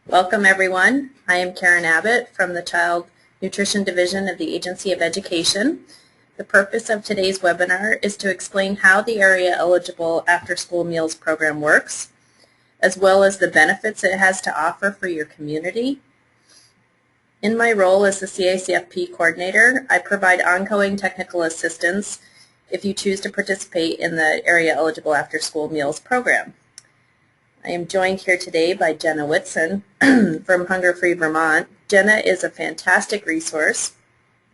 Welcome everyone. I am Karen Abbott from the Child Nutrition Division of the Agency of Education. The purpose of today's webinar is to explain how the Area Eligible After School Meals Program works, as well as the benefits it has to offer for your community. In my role as the CACFP coordinator, I provide ongoing technical assistance if you choose to participate in the Area Eligible After School Meals Program. I am joined here today by Jenna Whitson from Hunger Free Vermont. Jenna is a fantastic resource,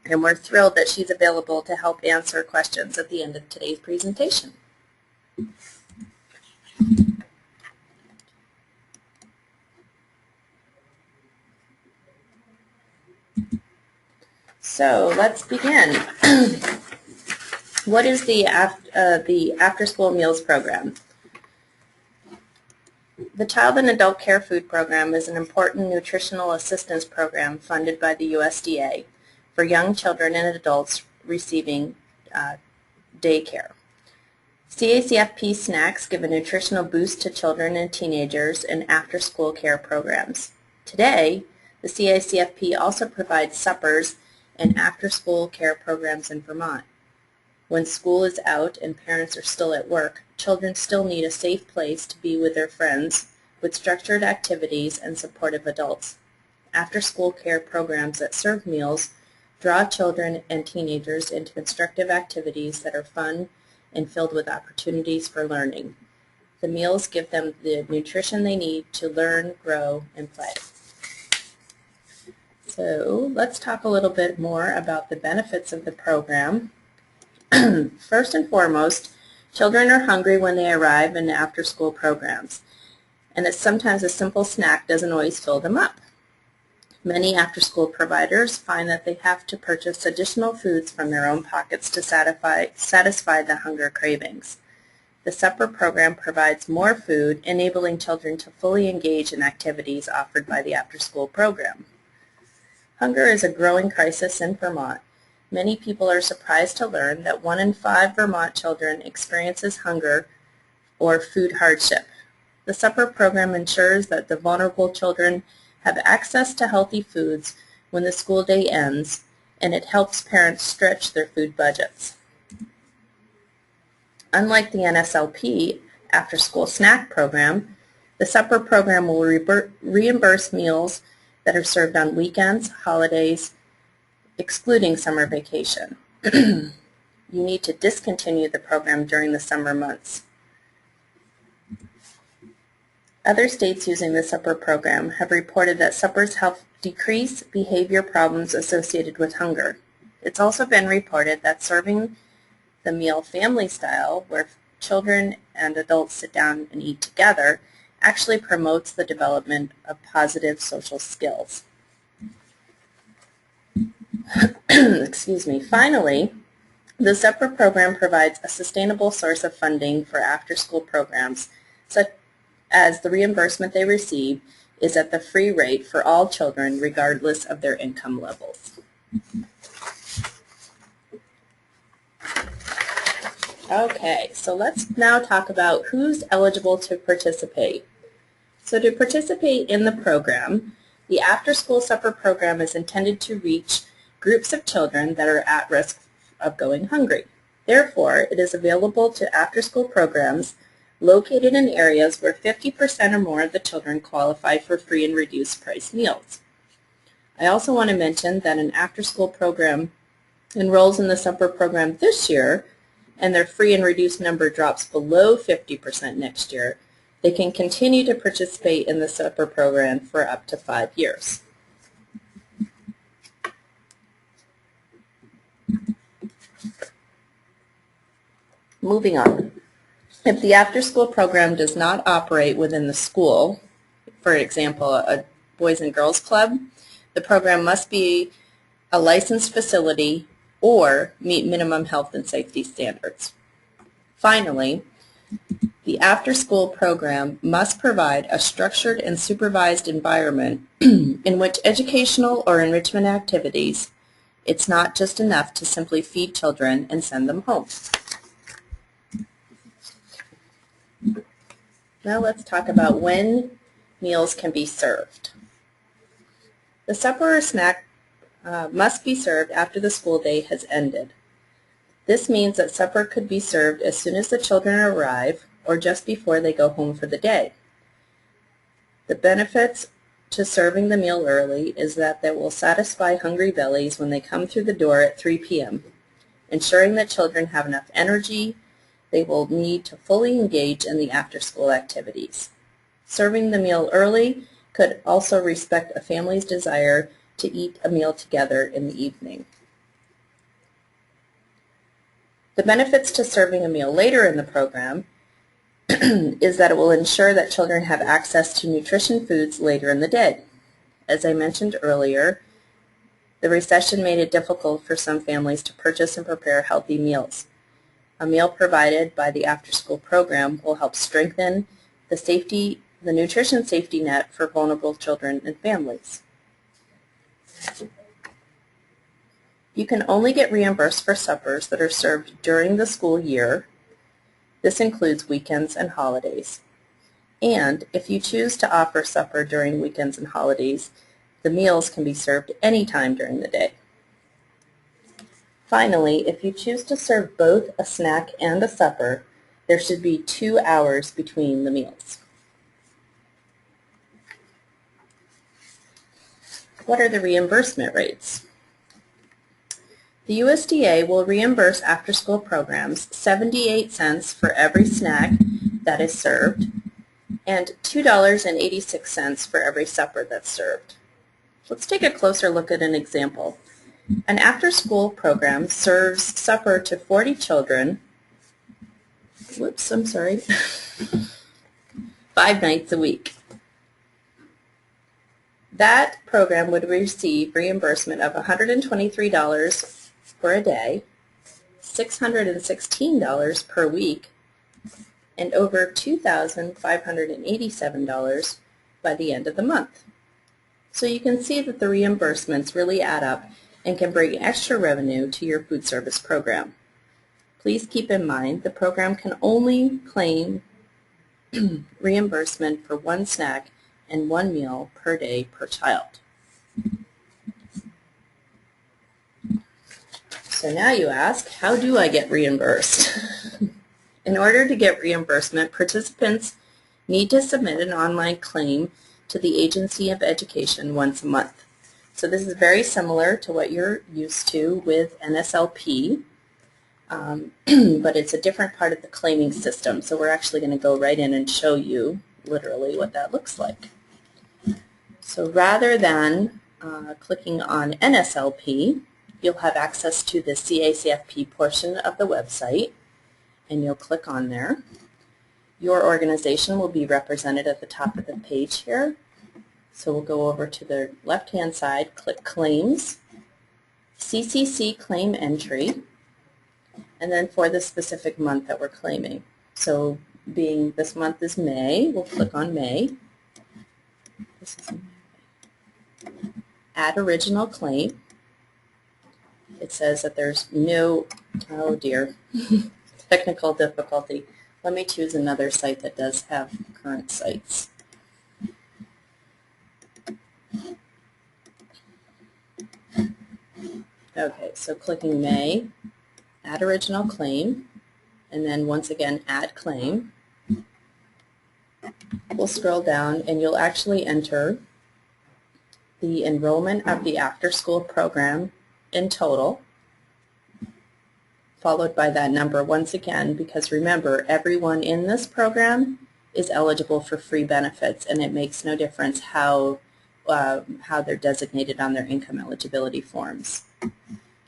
and we're thrilled that she's available to help answer questions at the end of today's presentation. So let's begin. What is the After School Meals Program? The Child and Adult Care Food Program is an important nutritional assistance program funded by the USDA for young children and adults receiving daycare. CACFP snacks give a nutritional boost to children and teenagers in after-school care programs. Today, the CACFP also provides suppers and after-school care programs in Vermont. When school is out and parents are still at work, children still need a safe place to be with their friends with structured activities and supportive adults. After-school care programs that serve meals draw children and teenagers into constructive activities that are fun and filled with opportunities for learning. The meals give them the nutrition they need to learn, grow, and play. So let's talk a little bit more about the benefits of the program. First and foremost, children are hungry when they arrive in after-school programs, and that sometimes a simple snack doesn't always fill them up. Many after-school providers find that they have to purchase additional foods from their own pockets to satisfy the hunger cravings. The supper program provides more food, enabling children to fully engage in activities offered by the after-school program. Hunger is a growing crisis in Vermont. Many people are surprised to learn that 1 in 5 Vermont children experiences hunger or food hardship. The supper program ensures that the vulnerable children have access to healthy foods when the school day ends, and it helps parents stretch their food budgets. Unlike the NSLP after-school snack program, the supper program will reimburse meals that are served on weekends, holidays, excluding summer vacation. You need to discontinue the program during the summer months. Other states using the supper program have reported that suppers help decrease behavior problems associated with hunger. It's also been reported that serving the meal family style, where children and adults sit down and eat together, actually promotes the development of positive social skills. Excuse me. Finally, the supper program provides a sustainable source of funding for after-school programs, such as the reimbursement they receive is at the free rate for all children regardless of their income levels. Okay, so let's now talk about who's eligible to participate. So to participate in the program, the after-school supper program is intended to reach groups of children that are at risk of going hungry. Therefore, it is available to after-school programs located in areas where 50% or more of the children qualify for free and reduced price meals. I also want to mention that an after-school program enrolls in the supper program this year and their free and reduced number drops below 50% next year. They can continue to participate in the supper program for up to 5 years. Moving on. If the after-school program does not operate within the school, for example, a Boys and Girls Club, the program must be a licensed facility or meet minimum health and safety standards. Finally, the after-school program must provide a structured and supervised environment in which educational or enrichment activities, it's not just enough to simply feed children and send them home. Now let's talk about when meals can be served. The supper or snack must be served after the school day has ended. This means that supper could be served as soon as the children arrive or just before they go home for the day. The benefits to serving the meal early is that they will satisfy hungry bellies when they come through the door at 3 p.m., ensuring that children have enough energy they will need to fully engage in the after-school activities. Serving the meal early could also respect a family's desire to eat a meal together in the evening. The benefits to serving a meal later in the program is that it will ensure that children have access to nutrition foods later in the day. As I mentioned earlier, the recession made it difficult for some families to purchase and prepare healthy meals. A meal provided by the after-school program will help strengthen the nutrition safety net for vulnerable children and families. You can only get reimbursed for suppers that are served during the school year. This includes weekends and holidays. And if you choose to offer supper during weekends and holidays, the meals can be served anytime during the day. Finally, if you choose to serve both a snack and a supper, there should be 2 hours between the meals. What are the reimbursement rates? The USDA will reimburse after-school programs 78 cents for every snack that is served and $2.86 for every supper that's served. Let's take a closer look at an example. An after-school program serves supper to 40 children, 5 nights a week. That program would receive reimbursement of $123 for a day, $616 per week, and over $2,587 by the end of the month. So you can see that the reimbursements really add up and can bring extra revenue to your food service program. Please keep in mind the program can only claim reimbursement for 1 snack and 1 meal per day per child. So now you ask, how do I get reimbursed? In order to get reimbursement, participants need to submit an online claim to the Agency of Education once a month. So this is very similar to what you're used to with NSLP, but it's a different part of the claiming system. So we're actually going to go right in and show you literally what that looks like. So rather than clicking on NSLP, you'll have access to the CACFP portion of the website, and you'll click on there. Your organization will be represented at the top of the page here. So we'll go over to the left-hand side, click Claims, CCC Claim Entry, and then for the specific month that we're claiming. So being this month is May, we'll click on May. This is May. Add Original Claim. It says that there's no, oh dear, technical difficulty. Let me choose another site that does have current sites. Okay, so clicking May, Add Original Claim, and then once again Add Claim. We'll scroll down and you'll actually enter the enrollment of the after-school program in total, followed by that number once again, because remember, everyone in this program is eligible for free benefits, and it makes no difference how they're designated on their income eligibility forms.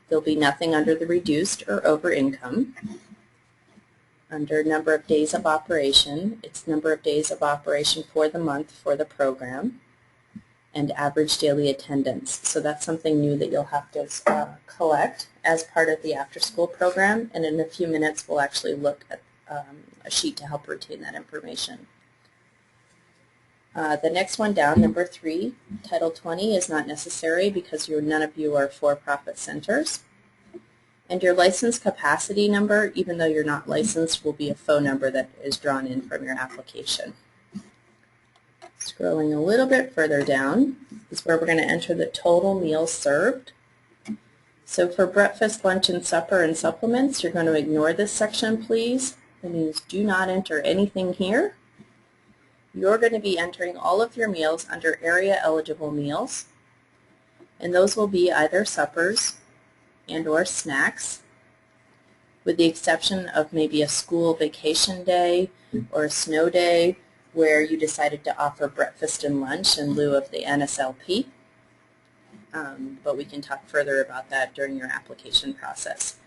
There'll be nothing under the reduced or over income. Under number of days of operation, it's number of days of operation for the month for the program, and average daily attendance. So that's something new that you'll have to collect as part of the after-school program, and in a few minutes we'll actually look at a sheet to help retain that information. The next one down, number 3, Title 20 is not necessary because none of you are for-profit centers. And your license capacity number, even though you're not licensed, will be a phone number that is drawn in from your application. Scrolling a little bit further down is where we're going to enter the total meals served. So for breakfast, lunch, and supper and supplements, you're going to ignore this section, please. That means do not enter anything here. You're going to be entering all of your meals under area eligible meals, and those will be either suppers and or snacks, with the exception of maybe a school vacation day or a snow day where you decided to offer breakfast and lunch in lieu of the NSLP. But we can talk further about that during your application process.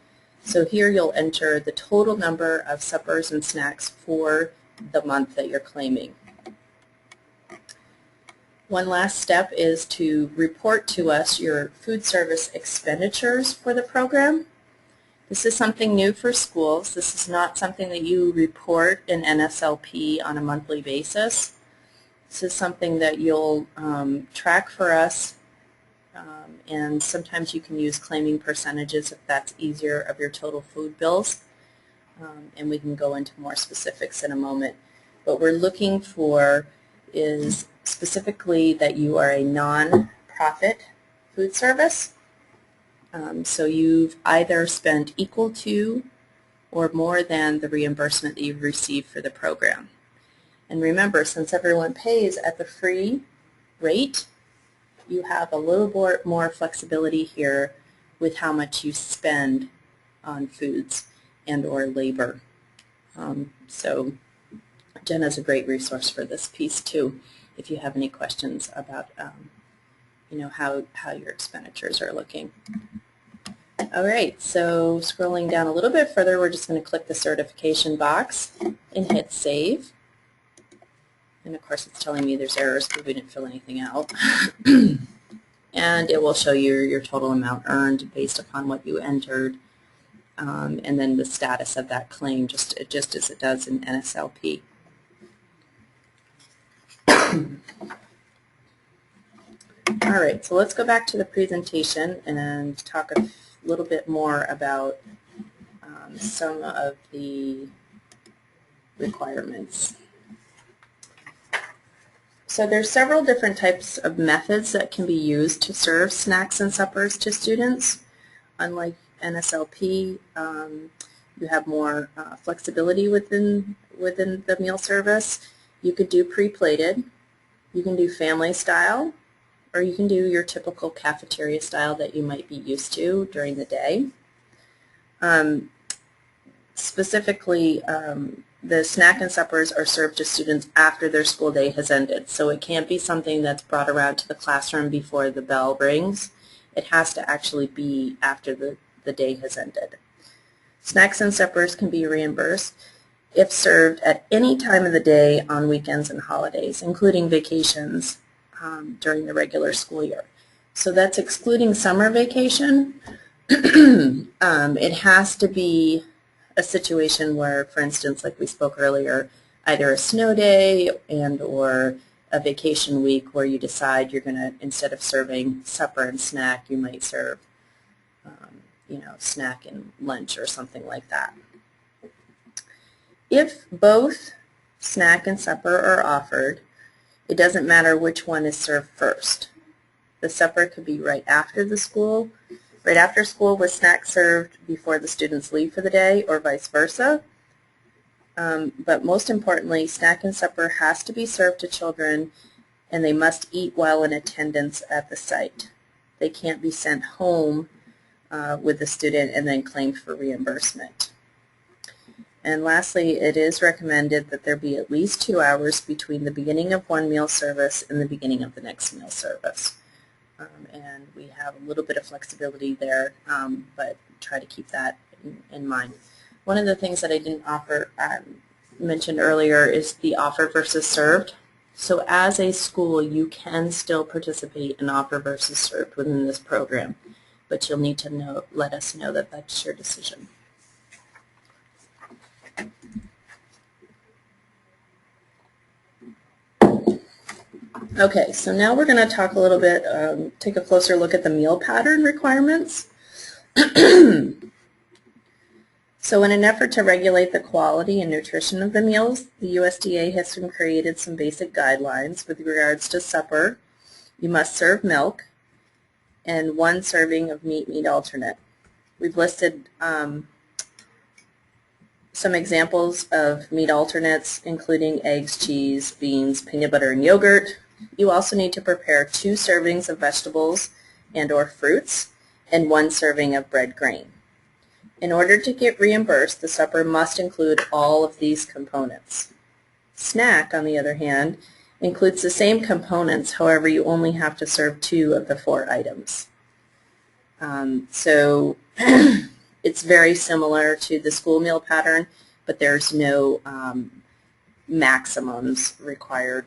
So here you'll enter the total number of suppers and snacks for the month that you're claiming. One last step is to report to us your food service expenditures for the program. This is something new for schools. This is not something that you report in NSLP on a monthly basis. This is something that you'll track for us, and sometimes you can use claiming percentages if that's easier of your total food bills, and we can go into more specifics in a moment. What we're looking for is specifically that you are a non-profit food service. So you've either spent equal to or more than the reimbursement that you've received for the program. And remember, since everyone pays at the free rate, you have a little more flexibility here with how much you spend on foods and or labor. So Jenna's a great resource for this piece too, if you have any questions about how your expenditures are looking. All right, so scrolling down a little bit further, we're just going to click the certification box and hit save. And of course it's telling me there's errors because we didn't fill anything out. And it will show you your total amount earned based upon what you entered, and then the status of that claim, just as it does in NSLP. All right, so let's go back to the presentation and talk a little bit more about some of the requirements. So there's several different types of methods that can be used to serve snacks and suppers to students. Unlike NSLP, you have more flexibility within the meal service. You could do pre-plated, you can do family style, or you can do your typical cafeteria style that you might be used to during the day. Specifically, the snack and suppers are served to students after their school day has ended. So it can't be something that's brought around to the classroom before the bell rings. It has to actually be after the day has ended. Snacks and suppers can be reimbursed if served at any time of the day on weekends and holidays, including vacations during the regular school year. So that's excluding summer vacation. It has to be a situation where, for instance, like we spoke earlier, either a snow day and or a vacation week where you decide you're going to, instead of serving supper and snack, you might serve, snack and lunch or something like that. If both snack and supper are offered, it doesn't matter which one is served first. The supper could be right after school with snacks served before the students leave for the day, or vice versa. But most importantly, snack and supper has to be served to children, and they must eat while in attendance at the site. They can't be sent home with the student and then claimed for reimbursement. And lastly, it is recommended that there be at least 2 hours between the beginning of one meal service and the beginning of the next meal service. And we have a little bit of flexibility there, but try to keep that in mind. One of the things that I didn't mention earlier is the offer versus served. So as a school, you can still participate in offer versus served within this program, but you'll need to let us know that that's your decision. Okay, so now we're going to talk a little bit, take a closer look at the meal pattern requirements. So in an effort to regulate the quality and nutrition of the meals, the USDA has created some basic guidelines with regards to supper. You must serve milk and 1 serving of meat alternate. We've listed some examples of meat alternates, including eggs, cheese, beans, peanut butter, and yogurt. You also need to prepare 2 servings of vegetables and/or fruits and 1 serving of bread grain. In order to get reimbursed, the supper must include all of these components. Snack, on the other hand, includes the same components, however, you only have to serve 2 of the 4 items. So it's very similar to the school meal pattern, but there's no maximums required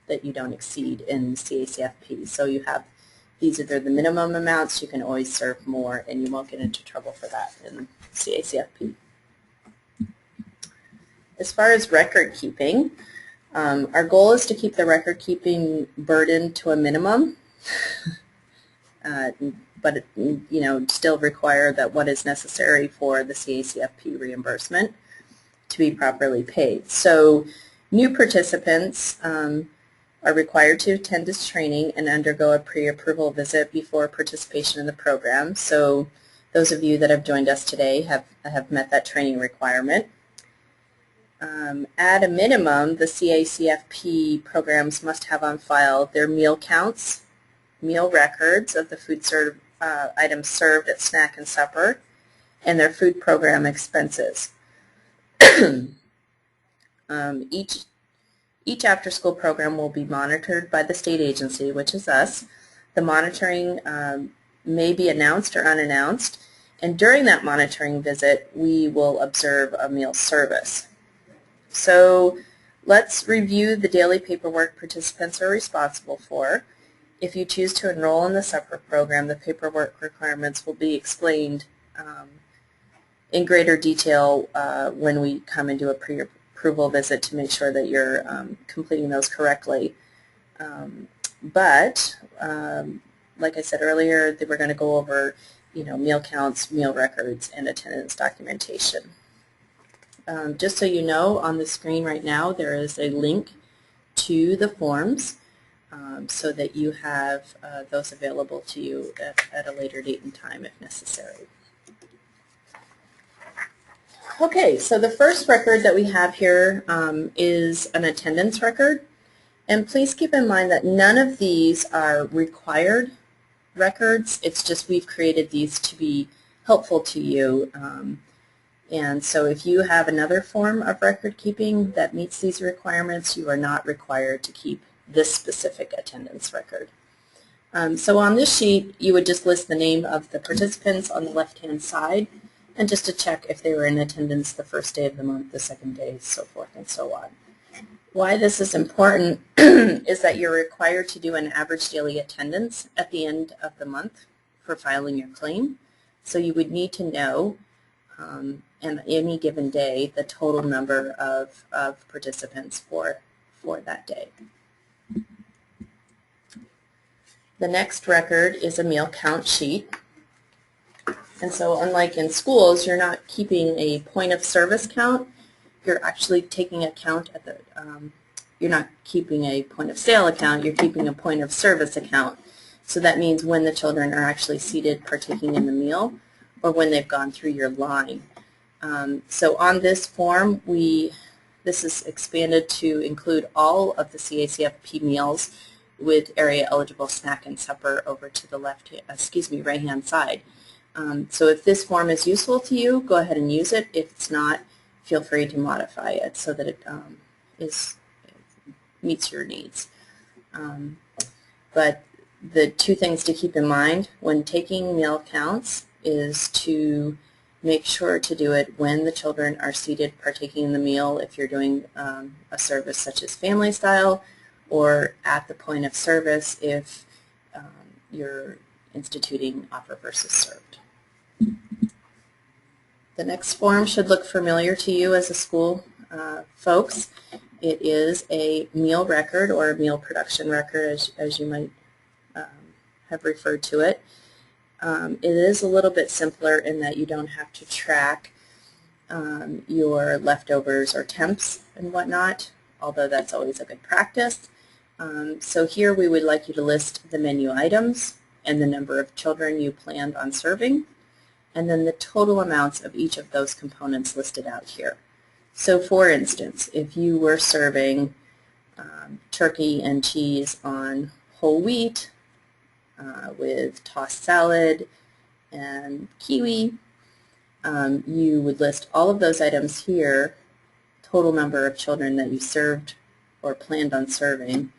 that you don't exceed in CACFP. So you have, these are the minimum amounts. You can always serve more, and you won't get into trouble for that in CACFP. As far as record keeping, our goal is to keep the record keeping burden to a minimum, but still require that what is necessary for the CACFP reimbursement to be properly paid. So new participants are required to attend this training and undergo a pre-approval visit before participation in the program. So those of you that have joined us today have met that training requirement. At a minimum, the CACFP programs must have on file their meal counts, meal records of the food items served at snack and supper, and their food program expenses. Each after-school program will be monitored by the state agency, which is us. The monitoring may be announced or unannounced, and during that monitoring visit, we will observe a meal service. So let's review the daily paperwork participants are responsible for. If you choose to enroll in the supper program, the paperwork requirements will be explained in greater detail when we come and do a pre-approval visit to make sure that you're completing those correctly. But like I said earlier, we're going to go over meal counts, meal records, and attendance documentation. Just so you know, on the screen right now there is a link to the forms so that you have those available to you at a later date and time if necessary. Okay, so the first record that we have here is an attendance record. And please keep in mind that none of these are required records. It's just we've created these to be helpful to you. And so if you have another form of record keeping that meets these requirements, you are not required to keep this specific attendance record. So on this sheet, you would just list the name of the participants on the left-hand side, and just to check if they were in attendance the first day of the month, the second day, so forth and so on. Why this is important is that you're required to do an average daily attendance at the end of the month for filing your claim. So you would need to know on any given day the total number of participants for that day. The next record is a meal count sheet. And so unlike in schools, you're not keeping a point of service count. You're actually taking a count at the, you're not keeping a point of sale account, you're keeping a point of service account. So that means when the children are actually seated partaking in the meal or when they've gone through your line. So on this form, this is expanded to include all of the CACFP meals with area eligible snack and supper over to the right-hand side. So if this form is useful to you, go ahead and use it. If it's not, feel free to modify it so that it meets your needs. But the two things to keep in mind when taking meal counts is to make sure to do it when the children are seated partaking in the meal if you're doing a service such as family style, or at the point of service if you're instituting offer versus served. The next form should look familiar to you as a school folks. It is a meal record or a meal production record as you might have referred to it. It is a little bit simpler in that you don't have to track your leftovers or temps and whatnot, although that's always a good practice. So here we would like you to list the menu items and the number of children you planned on serving, and then the total amounts of each of those components listed out here. So for instance, if you were serving turkey and cheese on whole wheat with tossed salad and kiwi, you would list all of those items here, total number of children that you served or planned on serving,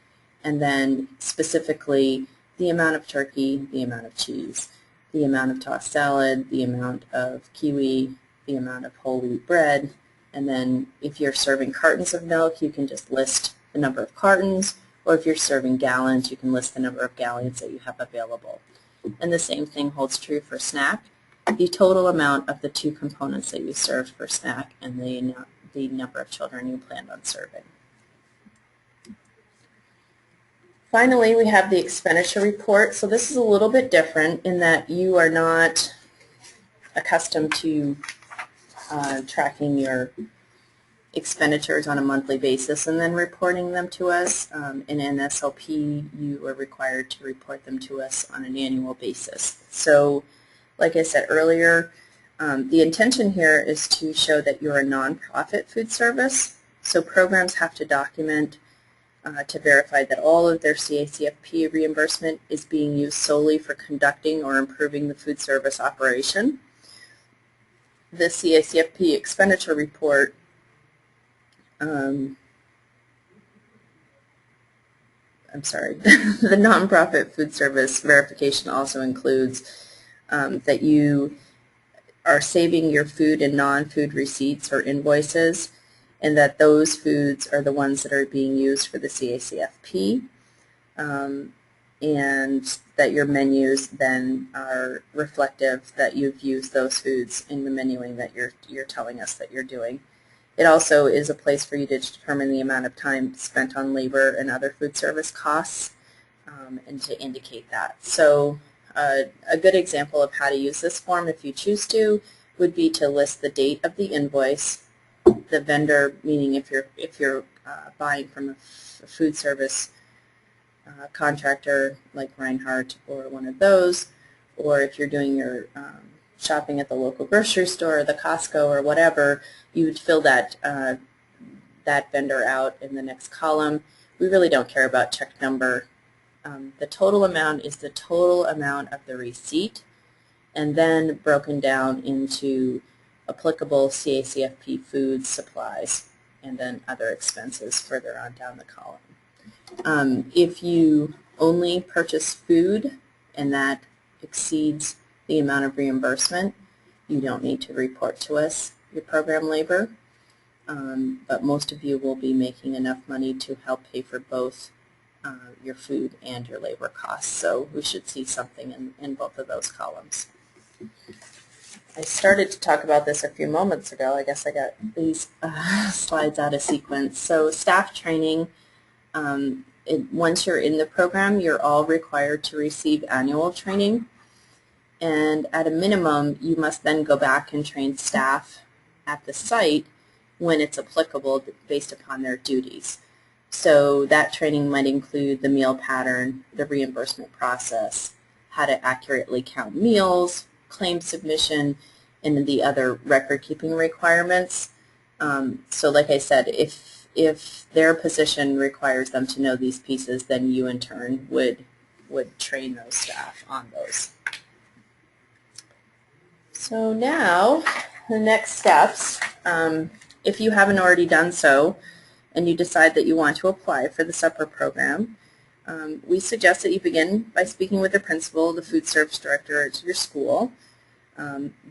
and then specifically the amount of turkey, the amount of cheese, the amount of tossed salad, the amount of kiwi, the amount of whole wheat bread, and then if you're serving cartons of milk, you can just list the number of cartons, or if you're serving gallons, you can list the number of gallons that you have available. And the same thing holds true for snack, the total amount of the two components that you served for snack and the number of children you planned on serving. Finally, we have the expenditure report. So this is a little bit different in that you are not accustomed to tracking your expenditures on a monthly basis and then reporting them to us. In NSLP, you are required to report them to us on an annual basis. So, like I said earlier, the intention here is to show that you're a nonprofit food service. So programs have to document to verify that all of their CACFP reimbursement is being used solely for conducting or improving the food service operation. The CACFP expenditure report the nonprofit food service verification also includes that you are saving your food and non-food receipts or invoices, and that those foods are the ones that are being used for the CACFP, and that your menus then are reflective that you've used those foods in the menuing that you're telling us that you're doing. It also is a place for you to determine the amount of time spent on labor and other food service costs, and to indicate that. So a good example of how to use this form, if you choose to, would be to list the date of the invoice, the vendor, meaning if you're buying from a food service contractor like Reinhardt or one of those, or if you're doing your shopping at the local grocery store or the Costco or whatever, you would fill that that vendor out in the next column. We really don't care about check number. The total amount is the total amount of the receipt, and then broken down into applicable CACFP foods, supplies, and then other expenses further on down the column. If you only purchase food and that exceeds the amount of reimbursement, you don't need to report to us your program labor, but most of you will be making enough money to help pay for both your food and your labor costs, so we should see something in both of those columns. I started to talk about this a few moments ago. I guess I got these slides out of sequence. So staff training, once you're in the program, you're all required to receive annual training. And at a minimum, you must then go back and train staff at the site when it's applicable based upon their duties. So that training might include the meal pattern, the reimbursement process, how to accurately count meals, claim submission, and the other record-keeping requirements. So like I said, if their position requires them to know these pieces, then you in turn would train those staff on those. So now, the next steps, if you haven't already done so, and you decide that you want to apply for the supper program, we suggest that you begin by speaking with the principal, the food service director at your school.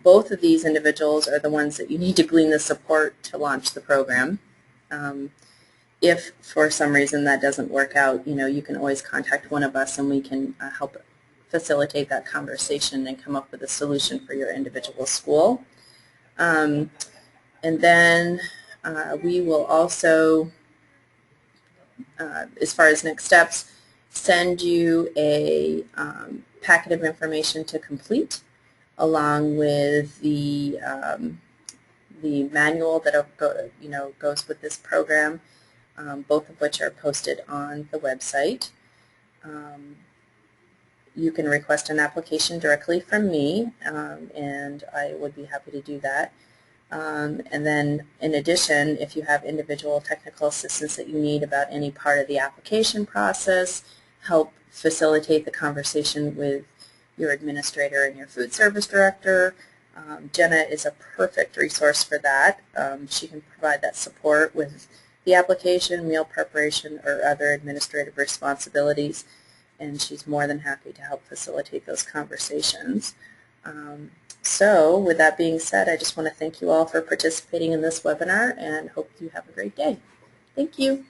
Both of these individuals are the ones that you need to glean the support to launch the program. If for some reason that doesn't work out, you can always contact one of us and we can help facilitate that conversation and come up with a solution for your individual school. And then we will also, as far as next steps, send you a packet of information to complete, along with the manual that goes with this program, both of which are posted on the website. You can request an application directly from me, and I would be happy to do that. And then, in addition, if you have individual technical assistance that you need about any part of the application process, help facilitate the conversation with your administrator and your food service director, Jenna is a perfect resource for that. She can provide that support with the application, meal preparation, or other administrative responsibilities, and she's more than happy to help facilitate those conversations. So with that being said, I just want to thank you all for participating in this webinar and hope you have a great day. Thank you.